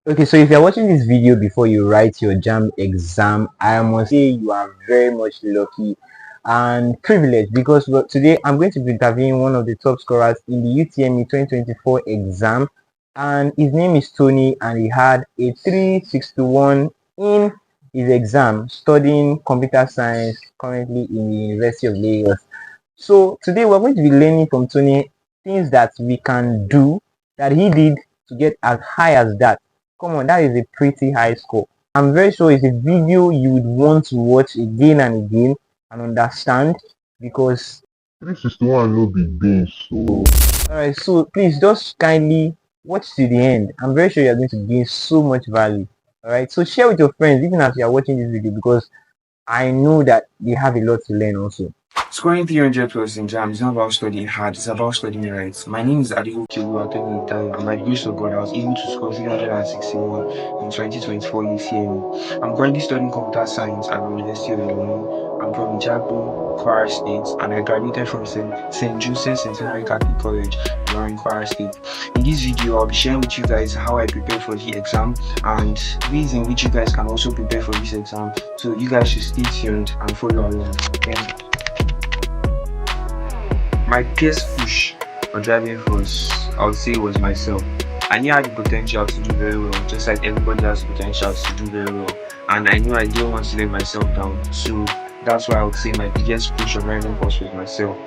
Okay, so if you're watching this video before you write your JAMB exam, I must say you are very much lucky and privileged because today I'm going to be interviewing one of the top scorers in the UTME 2024 exam, and his name is Tony, and he had a 361 in his exam studying computer science currently in the University of Lagos. So today we're going to be learning from Tony things that we can do that he did to get as high as that. Come on, that is a pretty high score. I'm very sure it's a video you would want to watch again and again and understand, because 361 no be beans, so alright, so please just kindly watch to the end. I'm very sure you're going to gain so much value. Alright, so share with your friends even as you are watching this video, because I know that they have a lot to learn also. Scoring 300 plus in JAMB is not about studying hard, it's about studying right. My name is Oluwatoni, and by the grace of God, I was able to score 361 in 2024 UTME. I'm currently studying computer science at the University of Oluwatoni. I'm from JAMB, Kwara State, and I graduated from St. Joseph's Centenary Catholic College, in Kwara State. In this video, I'll be sharing with you guys how I prepared for the exam and ways in which you guys can also prepare for this exam. So you guys should stay tuned and follow along. My biggest push for driving force, I would say, was myself. I knew I had the potential to do very well, just like everybody has potential to do very well. And I knew I didn't want to let myself down. So that's why I would say my biggest push of driving force was myself.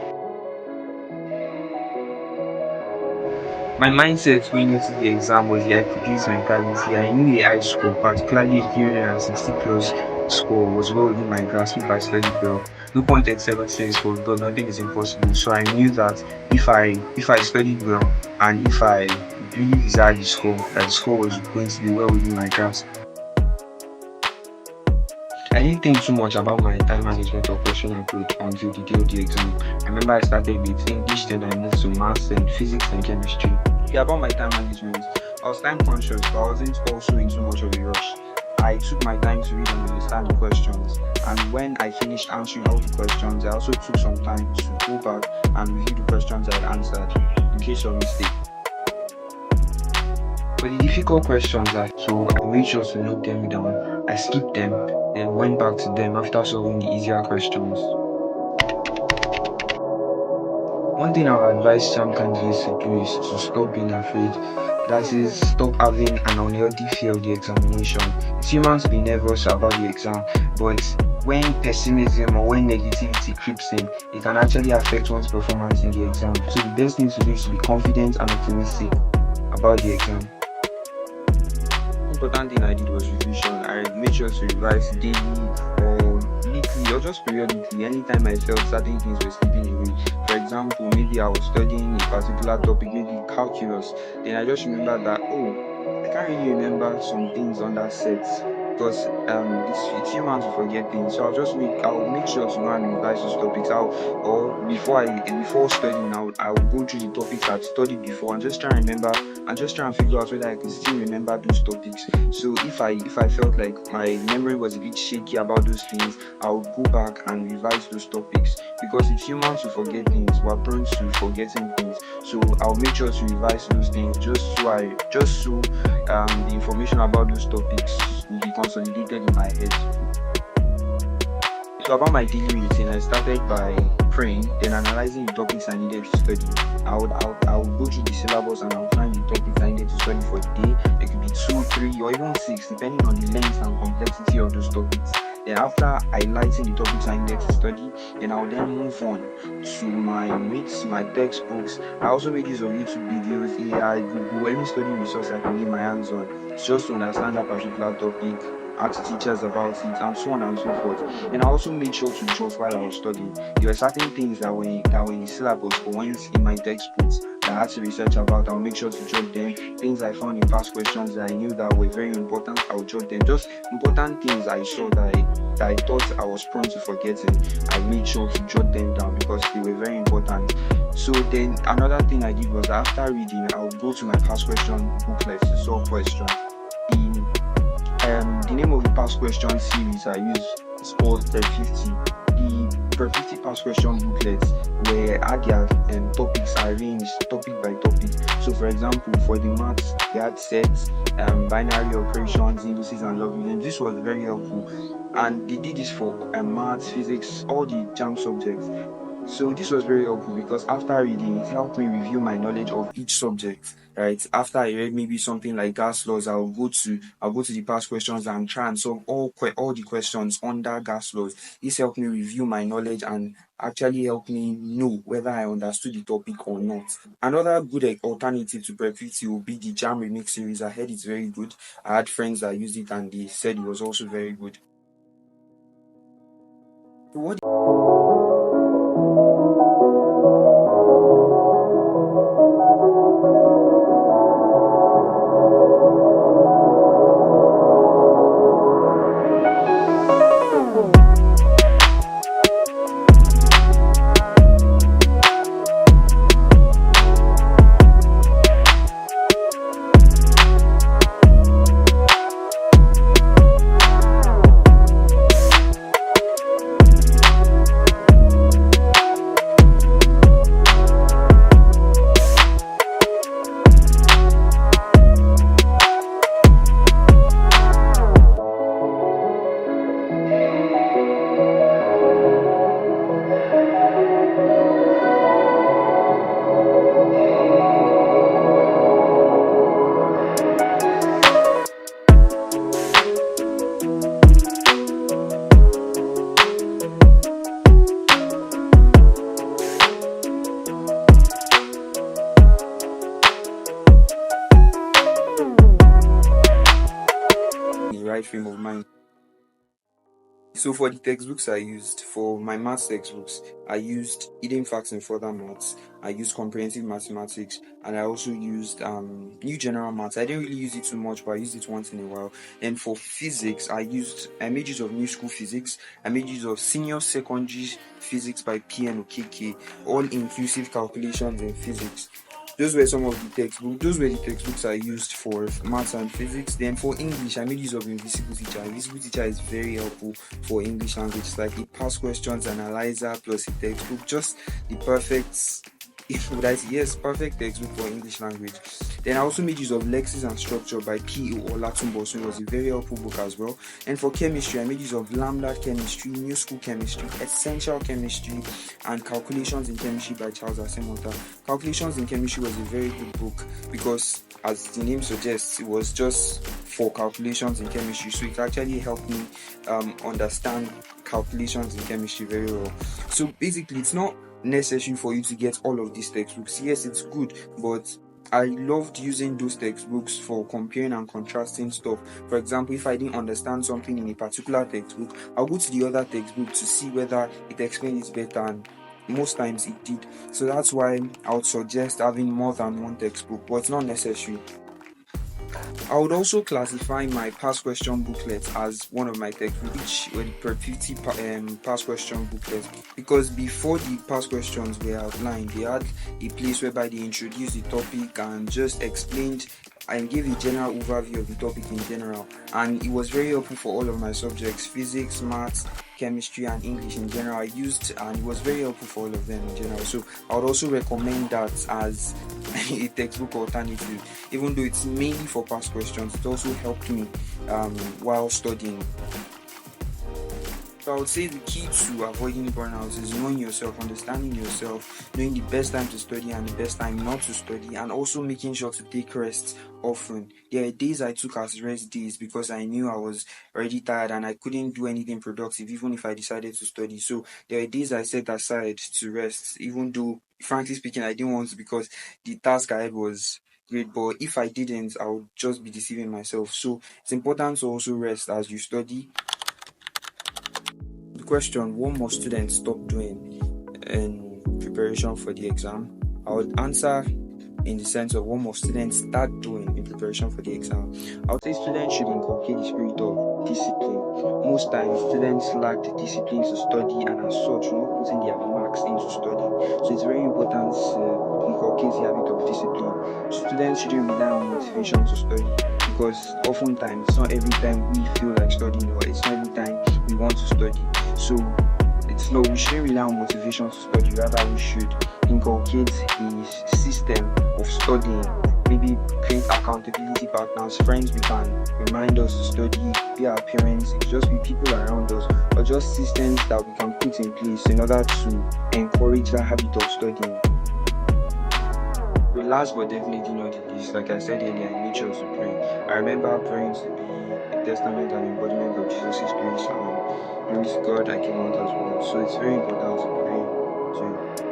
My mindset going into the exam was the activities mentality. I knew the high score, particularly a 360 plus score, was well within my grasp if I studied well. No point excelling for God, nothing is impossible. So I knew that if I studied well and if I really desired the score, that the score was going to be well within my grasp. I didn't think too much about my time management or question approach until the day of the exam. I remember I started with English, then I moved to maths and physics and chemistry. Yeah, about my time management, I was time conscious, but I wasn't also in too much of a rush. I took my time to read and understand the questions, and when I finished answering all the questions, I also took some time to go back and review the questions I had answered in case of mistake. For the difficult questions, so I made sure to note them down. I skipped them, then went back to them after solving the easier questions. One thing I would advise some candidates to do is to stop being afraid. That is, stop having an unhealthy fear of the examination. It's human to be nervous about the exam, but when pessimism or when negativity creeps in, it can actually affect one's performance in the exam. So the best thing to do is to be confident and optimistic about the exam. The important thing I did was revision. I made sure to revise daily or weekly or just periodically anytime I felt certain things were slipping away. For example, maybe I was studying a particular topic, maybe calculus, then I just remembered that, oh, I can't really remember some things on that set because it's human to forget things. So I'll make sure to go and revise those topics out, or before studying I'll go through the topics I've studied before and just try and remember and just try and figure out whether I can still remember those topics. So if I felt like my memory was a bit shaky about those things, I would go back and revise those topics, because it's human to forget things. We're prone to forgetting things. So I'll make sure to revise those things just so the information about those topics will be consolidated in my head. So about my daily routine, I started by praying, then analyzing the topics I needed to study. I would go through the syllabus and outline the topics I needed to study for the day. It could be 2, 3, or even 6, depending on the length and complexity of those topics. Then after highlighting the topics I needed to study, then I would then move on to my notes, my textbooks. I also make use of YouTube videos, AI, Google, any study resource I can lay my hands on, just to understand that particular topic, ask teachers about it, and so on and so forth. And I also made sure to jot while I was studying. There were certain things that were in the syllabus, but when it's in my textbooks that I had to research about, I'll make sure to jot them. Things I found in past questions that I knew that were very important, I'll jot them. Just important things I saw that I thought I was prone to forgetting, I made sure to jot them down because they were very important. So then another thing I did was, after reading, I would go to my past question booklet to solve questions. The name of the past question series I use is called Per 50. The Per 50 past question booklets where their topics arranged topic by topic. So for example, for the maths They had sets, binary operations, indices, and logarithms. This was very helpful, and they did this for maths, physics, all the JAMB subjects. So this was very helpful because after reading, it helped me review my knowledge of each subject. Right after I read maybe something like gas laws, I'll go to the past questions and try and solve all the questions under gas laws. This helped me review my knowledge and actually helped me know whether I understood the topic or not. Another good alternative to Prep50 will be the JAM Remix series. I heard it's very good. I had friends that used it and they said it was also very good. So what the right frame of mind? So for the textbooks I used, for my maths textbooks, I used Hidden Facts in Further Maths, I used Comprehensive Mathematics, and I also used New General Maths. I didn't really use it too much, but I used it once in a while. And for physics, I made use of New School Physics, I made use of Senior Secondary Physics by P.N. Okeke, All Inclusive Calculations in Physics. Those were the textbooks I used for maths and physics. Then for English, I made use of Invisible Teacher. Invisible Teacher is very helpful for English language. It's like a past questions analyzer plus a textbook, just the perfect perfect textbook for English language. Then I also made use of Lexis and Structure by P.O. Olatunbo, so it was a very helpful book as well. And for chemistry, I made use of Lambda Chemistry, New School Chemistry, Essential Chemistry, and Calculations in Chemistry by Charles Asemota. Calculations in Chemistry was a very good book because, as the name suggests, it was just for calculations in chemistry, so it actually helped me understand calculations in chemistry very well. So basically, it's not necessary for you to get all of these textbooks. Yes, it's good, but I loved using those textbooks for comparing and contrasting stuff. For example, if I didn't understand something in a particular textbook, I'll go to the other textbook to see whether it explains it better, and most times it did. So that's why I would suggest having more than one textbook, but it's not necessary. I would also classify my past question booklet as one of my textbooks, which were the Prep50 past question booklet, because before the past questions were outlined, they had a place whereby they introduced the topic and just explained and gave a general overview of the topic in general, and it was very helpful for all of my subjects: physics, maths, chemistry, and English in general. I used, and it was very helpful for all of them in general. So I would also recommend that as a textbook alternative. Even though it's mainly for past questions, it also helped me while studying. So I would say the key to avoiding burnout is knowing yourself, understanding yourself, knowing the best time to study and the best time not to study, and also making sure to take rest often. There are days I took as rest days because I knew I was already tired and I couldn't do anything productive even if I decided to study. So there are days I set aside to rest, even though, frankly speaking, I didn't want to, because the task I had was great, but if I didn't, I would just be deceiving myself. So it's important to also rest as you study. The question, what must students stop doing in preparation for the exam? I would answer in the sense of what must students start doing in preparation for the exam. I would say students should inculcate the spirit of discipline. Most times, students lack the discipline to study, and as such, not putting their marks into study. So it's very important to inculcate the habit of discipline. Students shouldn't rely on motivation to study, because oftentimes, it's not every time we feel like studying, or it's not every time we want to study. So we shouldn't rely on motivation to study, rather we should inculcate a system of studying maybe create accountability partners, friends we can remind us to study, be our parents, it just be people around us, or just systems that we can put in place in order to encourage that habit of studying. The last but definitely not the least, like I said earlier, I made sure to pray. I remember praying to be a testament and embodiment of Jesus' grace, and glory to God, I came out as well. So it's very important to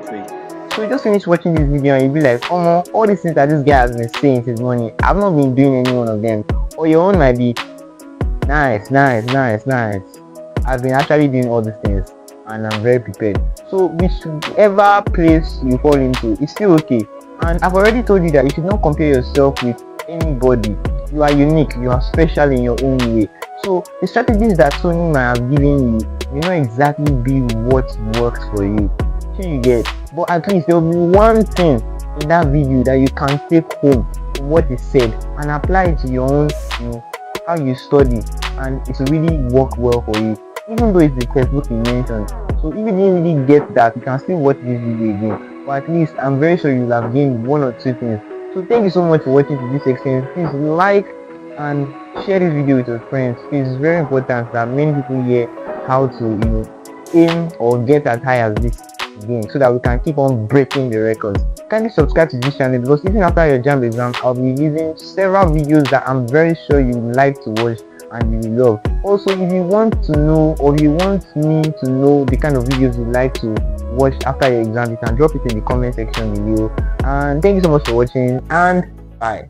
pray. So you just finished watching this video and you be like, oh, all these things that this guy has been saying since morning, I've not been doing any one of them. Or your own might be nice. I've been actually doing all these things and I'm very prepared. So whichever place you fall into, it's still okay. And I've already told you that you should not compare yourself with anybody. You are unique, you are special in your own way. So the strategies that Toni might have given you may not exactly be what works for you. Sure you get, but at least there will be one thing in that video that you can take home from what is said and apply it to your own, how you study, and it will really work well for you, even though it's the textbook you mentioned. So if you didn't really get that, you can still watch this video again, but at least I'm very sure you'll have gained one or two things. So thank you so much for watching to this extent. Please like and share this video with your friends. It's very important that many people hear how to aim or get as high as this again, so that we can keep on breaking the records. Kindly subscribe to this channel, because even after your JAMB exam, I'll be using several videos that I'm very sure you would like to watch and you will love. Also, if you want to know, or if you want me to know the kind of videos you like to watch after your exam, you can drop it in the comment section below. And thank you so much for watching, and bye.